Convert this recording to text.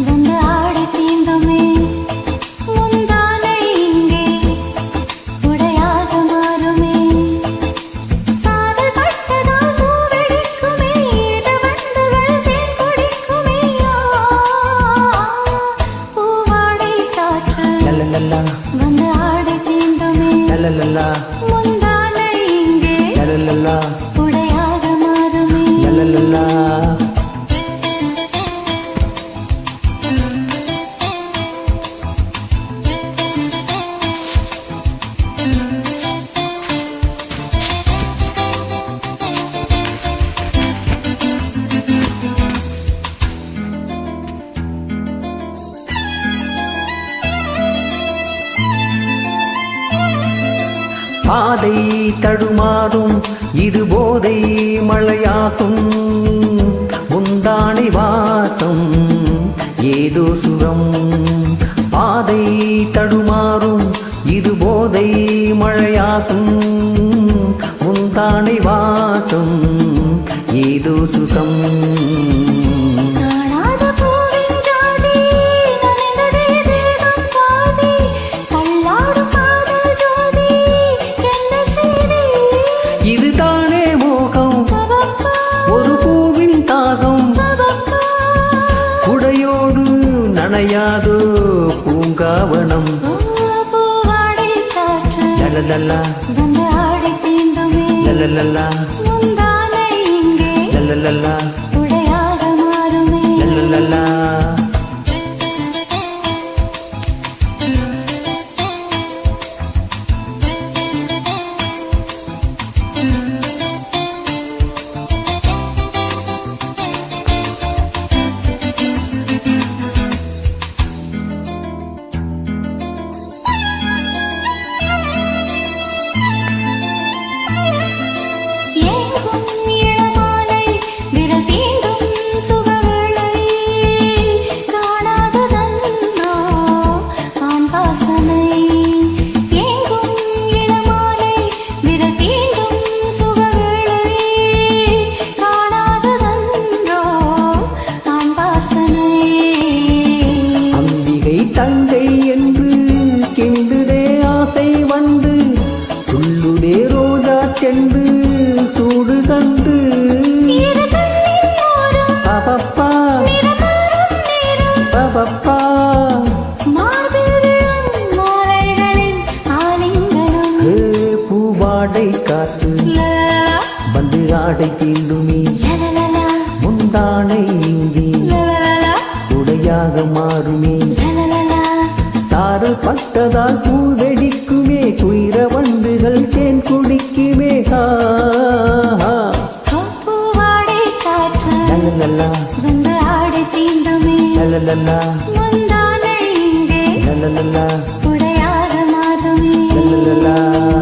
வந்து ஆடை தீண்டுமே முந்தானை இங்கே உடையாக மாறுமே பாதை தடுமாறும் இது போதை மழையாகும் முந்தானை வாசம் ஏதோ சுகம் பாதை தடுமாறும் இது போதை மழையாகும் முந்தானை வாசம் ஏதோ சுகம் இதுதானே மோகம் ஒரு பூவின் தாகம் குடையோடு நனையாதோ பூங்காவனம் லலலலா லலலலா லலலலா லலலலா தங்கை என்று கிண்டுதே ஆசை வந்து துள்ளுதே ரோஜா சென்று சூடு கண்டு பாப்பா பாப்பா பூவாடை காற்று வந்து ஆடை தீண்டுமே முந்தானை இங்கே உடையாக மாறுமே தாரல் பட்டதால் பூ வெடிக்குமே குயிர வண்டுகள் தேன் குடிக்குமே லலலலா வந்து ஆடை தீண்டுமே லலலலா முந்தானை இங்கே லலலலா உடையாக மாறுமே லலலலா